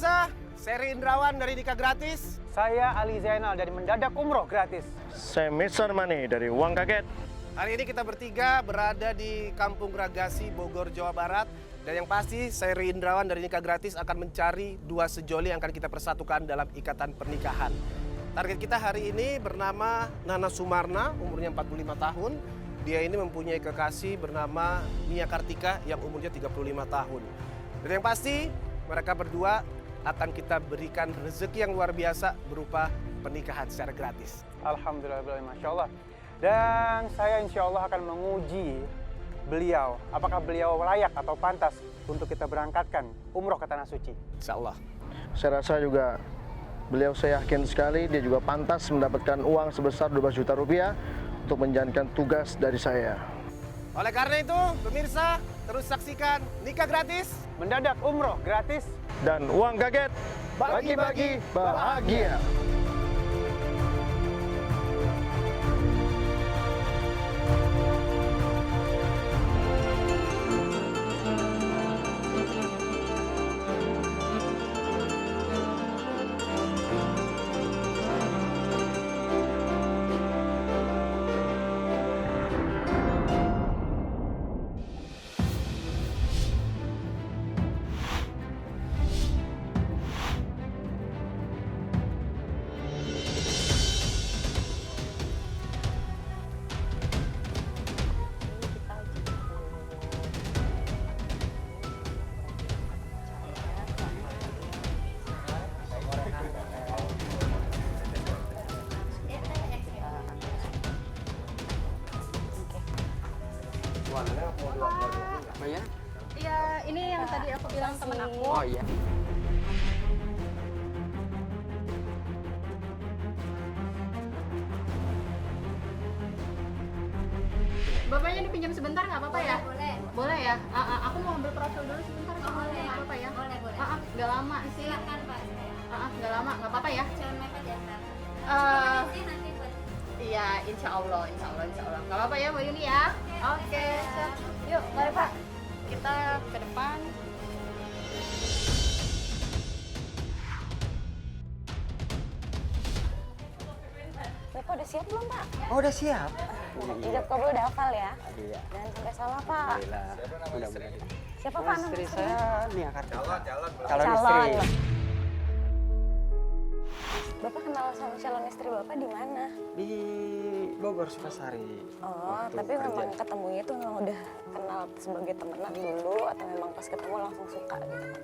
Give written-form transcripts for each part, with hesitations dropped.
pemirsa, Seri Indrawan dari Nikah Gratis. Saya Ali Zainal dari Mendadak Umroh Gratis. Saya Mr. Money dari Uang Kaget. Hari ini kita bertiga berada di Kampung Ragasi, Bogor, Jawa Barat. Dan yang pasti, Seri Indrawan dari Nikah Gratis akan mencari dua sejoli yang akan kita persatukan dalam ikatan pernikahan. Target kita hari ini bernama Nana Sumarna, umurnya 45 tahun. Dia ini mempunyai kekasih bernama Mia Kartika yang umurnya 35 tahun. Dan yang pasti, mereka berdua akan kita berikan rezeki yang luar biasa berupa pernikahan secara gratis. Alhamdulillah, Masya Allah. Dan saya insya Allah akan menguji beliau, apakah beliau layak atau pantas untuk kita berangkatkan umroh ke Tanah Suci. Insya Allah. Saya rasa juga beliau, saya yakin sekali dia juga pantas mendapatkan uang sebesar 12 juta rupiah untuk menjalankan tugas dari saya. Oleh karena itu, pemirsa, terus saksikan Nikah Gratis. Mendadak Umroh Gratis. Dan Uang Kaget, bagi-bagi bahagia. Iya, ini yang tadi aku bilang temen aku. Oh iya. Bapaknya dipinjam sebentar nggak apa-apa ya? Boleh. Boleh ya? Aku mau ambil profil dulu sebentar. Boleh. Nggak apa-apa ya? Boleh. Nggak lama sih. Silakan Pak. Nggak lama, nggak apa-apa ya? Jangan mepet ya Pak. Nanti buat. Iya, insya Allah. Nggak apa-apa ya, Mbak Yuni ya? Oke, siap. Yuk, mari Pak. Kita ke depan. Bapak udah siap belum, Pak? Oh, udah siap. Ijab kabul udah hafal ya? Iya. Jangan sampai salah, Pak. Alhamdulillah. Mudah-mudahan. Siapa Pak nama Istri istrinya? saya Mia Kartika. Calon Calon. istri. Bapak kenal sama calon istri Bapak di mana? Di Bogor, Sukasari. Oh, Waktu tapi kerja. memang ketemunya tuh memang udah kenal sebagai temenan dulu atau memang pas ketemu langsung suka gitu, Pak?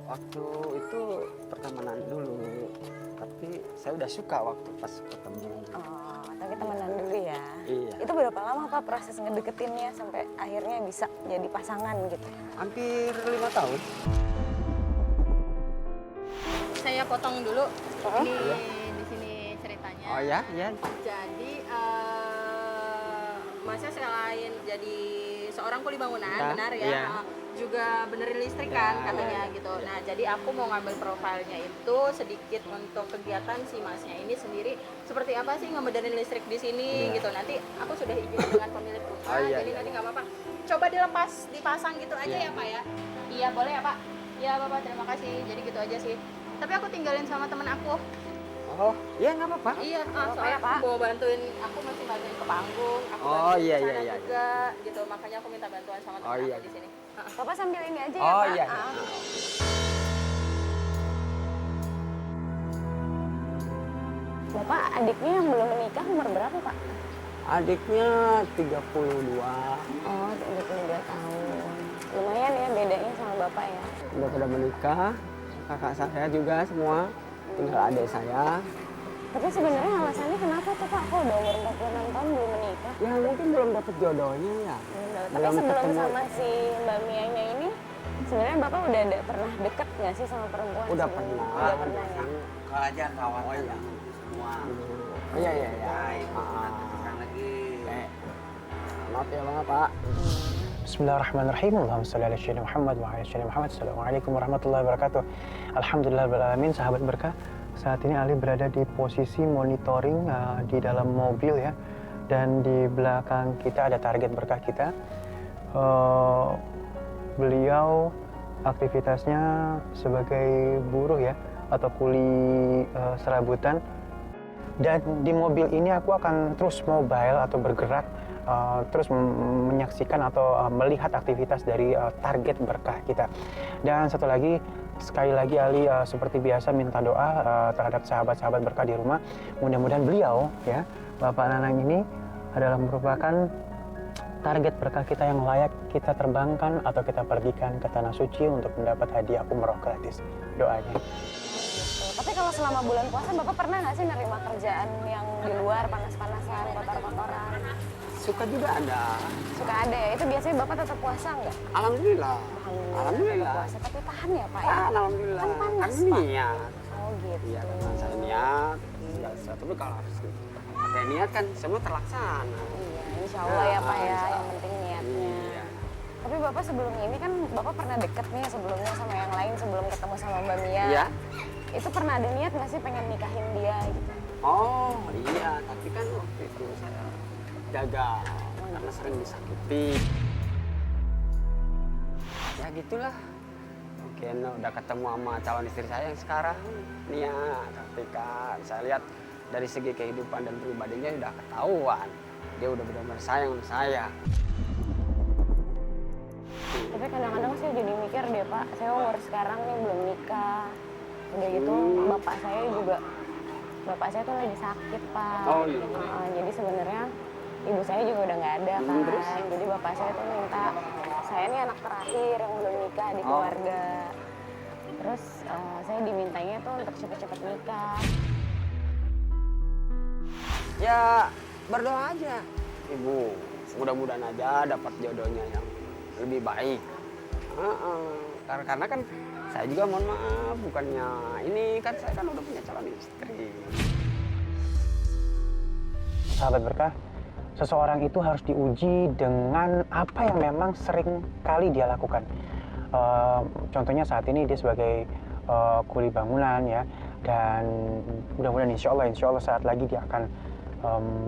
Waktu itu pertemanan dulu, tapi saya udah suka waktu pas ketemu. Oh, tapi temenan dulu ya? Iya. Itu berapa lama Pak proses ngedeketinnya sampai akhirnya bisa jadi pasangan gitu? Hampir 5 tahun. Saya potong dulu. Ini Iya. di sini ceritanya. Oh ya, iya. Jadi, Masnya selain jadi seorang kuli bangunan, Nah, benar ya? iya. Juga benerin listrik Ya, kan katanya gitu. Nah, jadi aku mau ngambil profilnya itu sedikit untuk kegiatan si Masnya ini sendiri seperti apa sih ngebenerin listrik di sini Ya. gitu. Nanti aku sudah izin dengan pemilik rumah, Oh, iya, jadi iya. nanti nggak apa-apa. Coba dilepas, dipasang gitu aja Iya. ya Pak ya? Iya boleh ya Pak? Iya Bapak, terima kasih. Jadi gitu aja sih. Tapi aku tinggalin sama temen aku. Oh, iya nggak apa-apa. Iya, apa-apa soalnya ya, Pak? aku mau bantuin, aku masih bantuin ke panggung, aku Oh, bantuin iya, ke sana iya, iya. juga, gitu. Makanya aku minta bantuan sama teman Oh, iya. aku di sini. Bapak sambil ini aja ya, Oh Pak? iya. Bapak adiknya yang belum menikah umur berapa, Pak? Adiknya 32. Oh, 32 tahun. Lumayan ya bedanya sama Bapak ya. Udah pada menikah. Kakak saya juga semua. Tinggal adik saya. Tapi sebenarnya alasannya kenapa tuh Pak? Kok udah umur 46 tahun belum menikah? Ya mungkin belum dapet jodohnya ya. Tapi Belum sebelum ketemu. sama si Mbak Mianya ini, sebenarnya Bapak udah ada pernah deket nggak sih sama perempuan? Udah sebelum- pernah. Udah pernah ya? Kalau aja kawan aja semua. Oh iya iya iya. Itu nanti kesana lagi. Maaf ya Bang Pak. Bismillahirrahmanirrahim. Allahumma sholli ala sayyidina Muhammad wa ala sayyidina Muhammad. Assalamualaikum warahmatullahi wabarakatuh. Alhamdulillahirabbil alamin, sahabat berkah. Saat ini Ali berada di posisi monitoring di dalam mobil ya. Dan di belakang kita ada target berkah kita. Beliau aktivitasnya sebagai buruh ya, atau kuli serabutan. Dan di mobil ini aku akan terus mobile atau bergerak, terus menyaksikan atau melihat aktivitas dari target berkah kita. Dan satu lagi, sekali lagi Ali seperti biasa minta doa terhadap sahabat-sahabat berkah di rumah. Mudah-mudahan beliau ya, Bapak Nanang ini adalah merupakan target berkah kita yang layak kita terbangkan atau kita pergikan ke tanah suci untuk mendapat hadiah umroh gratis. Doanya. Tapi kalau selama bulan puasa Bapak pernah nggak sih nerima kerjaan yang di luar, panas-panasan, kotor-kotoran? Suka juga ada. Suka ada ya? Itu biasanya Bapak tetap puasa nggak? Alhamdulillah. Tetap puasa, tapi tahan ya Pak ya? Alhamdulillah. Kan panas Kan Pak. niat. Oh gitu. Iya, karena saya niat. Segala sesuatu. Tapi kalau harus pakai niat kan semua terlaksana. Iya, insya Allah ya Pak ya, Insya yang Allah. penting niatnya. Iya. Tapi Bapak sebelum ini kan Bapak pernah deket nih sebelumnya sama yang lain sebelum ketemu sama Mbak Mia. Iya. Itu pernah ada niat nggak sih pengen nikahin dia gitu? Oh iya, tapi kan waktu itu saya gagal karena sering disakiti. Ya gitulah. Mungkin udah ketemu sama calon istri saya yang sekarang. Nia, ketika saya lihat dari segi kehidupan dan pribadinya udah ketahuan. Dia udah benar-benar sayang sama saya. Tapi kadang-kadang saya jadi mikir deh Pak, saya umur sekarang nih belum nikah. Udah gitu bapak saya tuh lagi sakit Pak. Oh iya. Jadi sebenarnya ibu saya juga udah nggak ada kan. Terus? Jadi bapak saya tuh minta, saya ini anak terakhir yang belum nikah di keluarga. Terus saya dimintanya tuh untuk cepet-cepet nikah. Ya berdoa aja, Ibu. Mudah-mudahan aja dapat jodohnya yang lebih baik. Karena kan saya juga mohon maaf, bukannya ini kan saya kan udah punya calon istri. Sahabat berkah, seseorang itu harus diuji dengan apa yang memang sering kali dia lakukan. Contohnya saat ini dia sebagai kuli bangunan ya, dan mudah-mudahan insya Allah saat lagi dia akan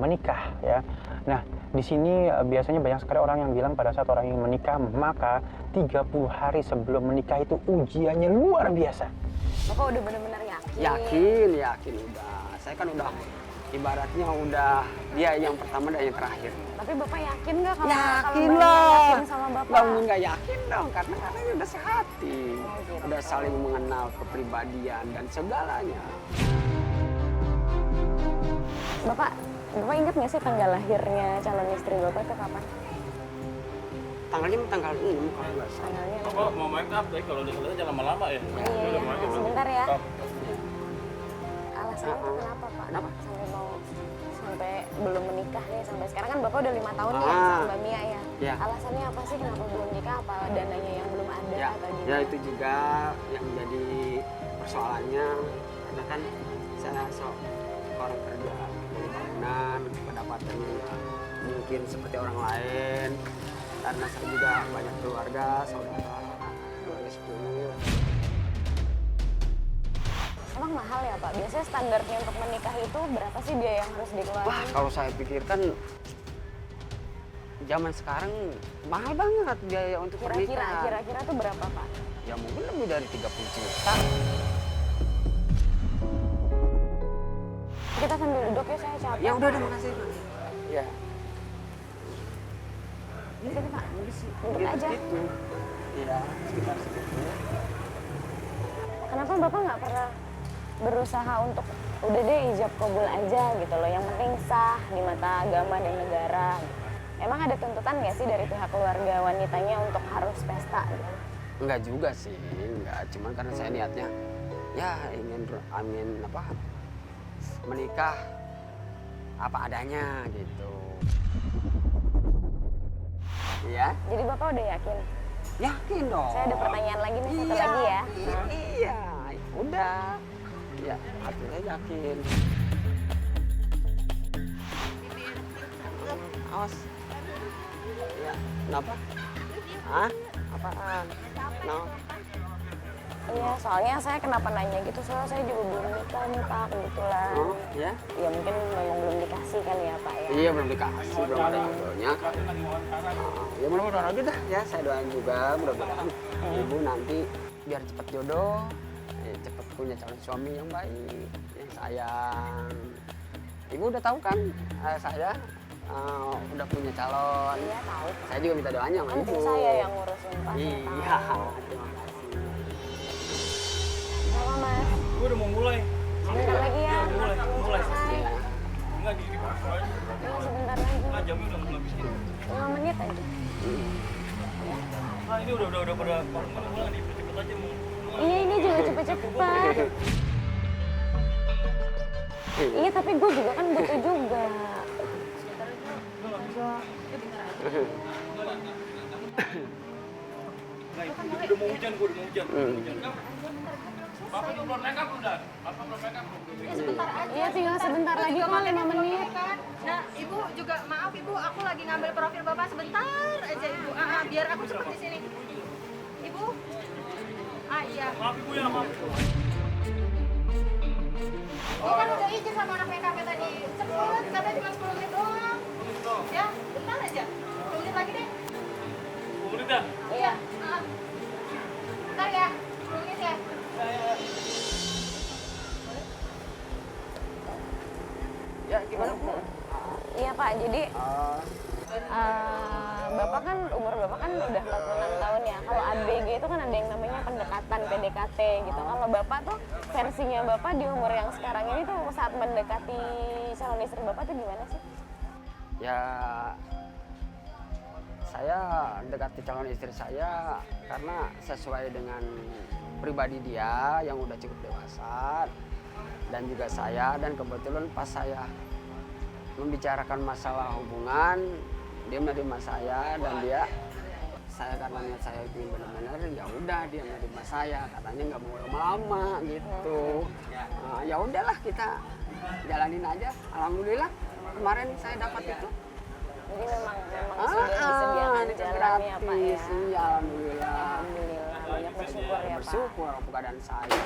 menikah ya. Nah, di sini biasanya banyak sekali orang yang bilang pada saat orang yang menikah, maka 30 hari sebelum menikah itu ujiannya luar biasa. Bapak udah benar-benar yakin? Yakin udah. Saya kan udah ibaratnya udah dia yang pertama dan yang terakhir. Tapi Bapak yakin nggak kalau Yakin Mbak lah. yakin sama Bapak? Nggak yakin dong, karena udah sehati. Udah saling mengenal kepribadian dan segalanya. Bapak ingat nggak sih tanggal lahirnya calon istri Bapak itu kapan? Tanggalnya tanggal 6 kalau nggak salah. Tanggalnya Bapak mau make up deh, kalau dikelihatan jangan lama-lama ya. Iya, sebentar ya. Stop. Alasannya tuh kenapa Pak? Kenapa? Sampai belum menikah nih sampai sekarang kan Bapak udah 5 tahun nih sama Mbak Mia ya. Ya. Alasannya apa sih kenapa belum nikah? Apa dananya yang belum ada Ya, atau gimana? ya itu juga yang menjadi persoalannya, karena kan saya orang kerja dari bangunan, pendapatannya mungkin seperti orang lain, karena saya juga banyak keluarga, saudara, keluarga 10. Emang mahal ya Pak? Biasanya standarnya untuk menikah itu berapa sih biaya yang harus dikeluarkan? Wah, kalau saya pikirkan zaman sekarang mahal banget biaya untuk pernikahan. Kira-kira tuh berapa Pak? Ya mungkin lebih dari 30 juta. Kita sambil duduk ya, saya capek. Ya udah makasih. Ya. Ini tadi Pak, duduk Gitu, aja. Gitu. Iya, sekitar segitu. Kenapa Bapak nggak pernah berusaha untuk udah deh ijab kabul aja gitu loh, yang penting sah di mata agama dan negara. Emang ada tuntutan nggak sih dari pihak keluarga wanitanya untuk harus pesta gitu? Enggak juga sih, enggak. Cuman karena saya niatnya, ya ingin menikah apa adanya gitu. Iya. Jadi Bapak udah yakin? Yakin dong. Saya ada pertanyaan lagi nih, satu lagi ya. Iya, udah. Ya, artinya yakin. Awas. Ya, kenapa? Hah? Apaan? No. Iya, soalnya saya kenapa nanya gitu, soalnya saya juga belum nikah nih Pak, kebetulan. Oh, ya? Ya mungkin memang belum dikasih kali ya Pak ya. Iya, belum dikasih, belum ada jodohnya. Ya mudah-mudahan aja dah, ya saya doain juga mudah-mudahan ibu nanti biar cepat jodoh, cepat punya calon suami yang baik, yang sayang. Ibu udah tahu kan, saya udah punya calon. Iya tahu. Saya juga minta doanya sama Nanti ibu. saya yang ngurusin Pak. Iya, terima kasih. Sama Mas. Gue udah mau mulai. Sebentar lagi ya. Mulai. Selesai. Iya. Enggak di pasar aja. Iya, sebentar lagi. Ah, jamnya udah mulai habis ini. 5 menit aja. Nah, ini udah pada mulai nih, cepet aja mau. Iya, ini juga cepet-cepet. Iya, tapi gue juga kan butuh juga. Nah, itu udah mau hujan, gue udah mau hujan. Bapak belum make up udah? Bapak belum make up? Iya, tinggal sebentar lagi kok 5 menit. Nah, Ibu juga maaf Ibu, aku lagi ngambil profil Bapak sebentar aja Ibu. Biar aku cepet di sini. Ibu. Iya. Maaf ibu ya, maaf. Ibu kan udah izin sama anak PKP tadi. Cepet, katanya cuma 10 menit doang. Ya, bentar aja. 10 menit lagi deh. 10 menit dah. Iya. Bentar ya. 10 menit ya. Ya, gimana Bu? Iya Pak, jadi Bapak kan, umur Bapak kan udah 46 tahun ya. Kalau ABG itu kan ada yang namanya pendekatan, PDKT gitu. Kalau Bapak tuh, versinya Bapak di umur yang sekarang ini tuh saat mendekati calon istri Bapak tuh gimana sih? Ya, saya dekati calon istri saya karena sesuai dengan pribadi dia yang udah cukup dewasa dan juga saya, dan kebetulan pas saya membicarakan masalah hubungan, dia menerima saya dan saya karena niat saya ingin benar-benar, ya udah dia menerima saya, katanya nggak mau lama-lama gitu. Nah, ya udahlah kita jalanin aja. Alhamdulillah kemarin saya dapat itu. Jadi memang sudah disediakan jalannya Pak ya. Iya, alhamdulillah. Alhamdulillah, banyak bersyukur ya Pak. Bersyukur keadaan saya.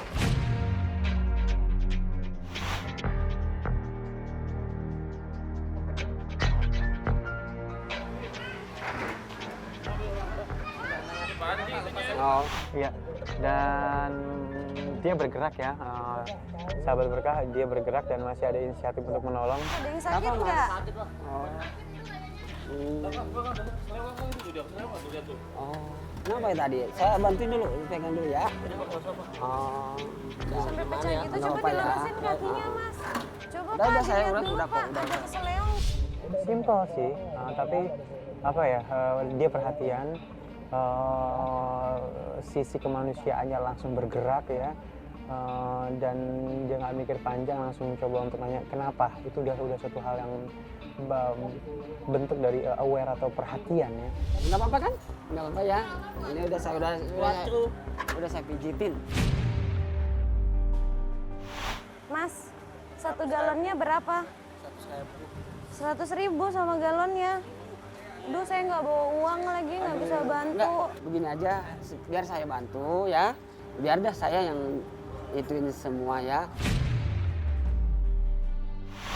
Oh, Iya, dan dia bergerak ya, sahabat berkah, dia bergerak dan masih ada inisiatif untuk menolong. Ada yang sakit nggak? oh. Oh, kenapa ya tadi? Saya bantuin dulu, pegang dulu ya. Oh, Sampai pecah gitu, nggak coba apa-apa ya. dilepasin kakinya Mas. Coba Udah, Pak, saya dilihat dulu udah Pak, kok, ada keseleong. Simpel sih, tapi apa ya, dia perhatian, sisi kemanusiaannya langsung bergerak ya, dan dia nggak mikir panjang, langsung coba untuk nanya kenapa. Itu udah satu hal yang bentuk dari aware atau perhatian ya. Nggak apa-apa kan? Nggak apa-apa ya. Ini udah saya pijitin. Mas, 1 galonnya berapa? 100.000 sama galonnya. Duh, saya nggak bawa uang lagi, nggak bisa bantu. Enggak, begini aja, biar saya bantu ya. Biar dah saya yang ituin semua ya.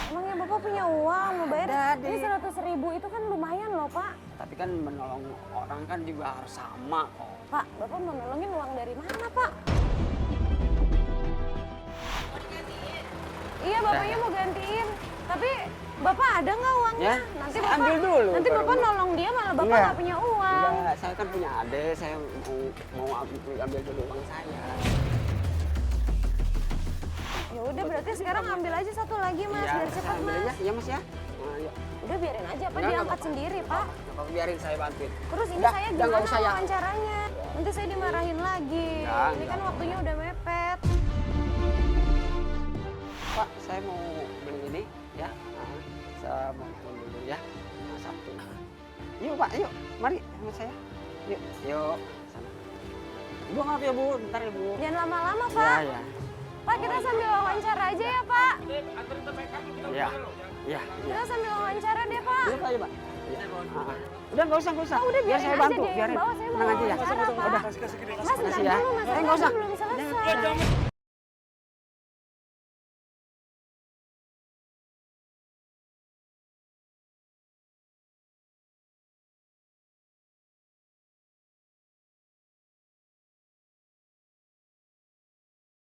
Emangnya Bapak punya uang mau bayar? Ada, Ini 100.000 itu kan lumayan loh Pak. Tapi kan menolong orang kan juga harus sama kok. Pak, Bapak mau nolongin uang dari mana Pak? Iya, Bapaknya mau gantiin. Tapi Bapak ada nggak uangnya? Ya, Nanti saya Bapak ambil dulu, Nanti baru Bapak mau. nolong dia malah Bapak Enggak. nggak punya uang. Enggak, saya kan punya adik, saya mau ambil dulu uang saya. Ya udah berarti sekarang ambil aja satu lagi Mas, Iya, biar saya cepat ambil Mas. aja. Iya Mas ya. Nah, yuk. Udah biarin aja Pak, Enggak, diangkat apa-apa. sendiri Pak. Apa biarin saya bantuin. Terus ini Udah, saya udah, nggak gimana usah ya. wawancaranya? Nanti saya dimarahin lagi. Enggak, Ini kan enggak. waktunya udah mepet. Pak, saya mau beli ini ya. Nah, saya mau hitung dulu ya. Nah, 1. Yuk Pak, yuk. Mari sama saya. Yuk, yuk. Sana. Ibu maaf ya Bu, bentar ya Bu. Jangan lama-lama Ya, Pak. ya. Pak, kita sambil wawancara aja ya Pak. Ya, ya, ya. Kita sambil wawancara deh Pak. Yuk Pak, yuk Pak. Ya. Udah nggak usah, nggak usah. Oh, udah biar biarin saya aja bantu, dia yang biarin. bawa, saya mau Tenang aja ya. wawancara, Pak. Udah. Mas, bentar Makasih ya. dulu Mas, Nggak usah. belum selesai. Jangan.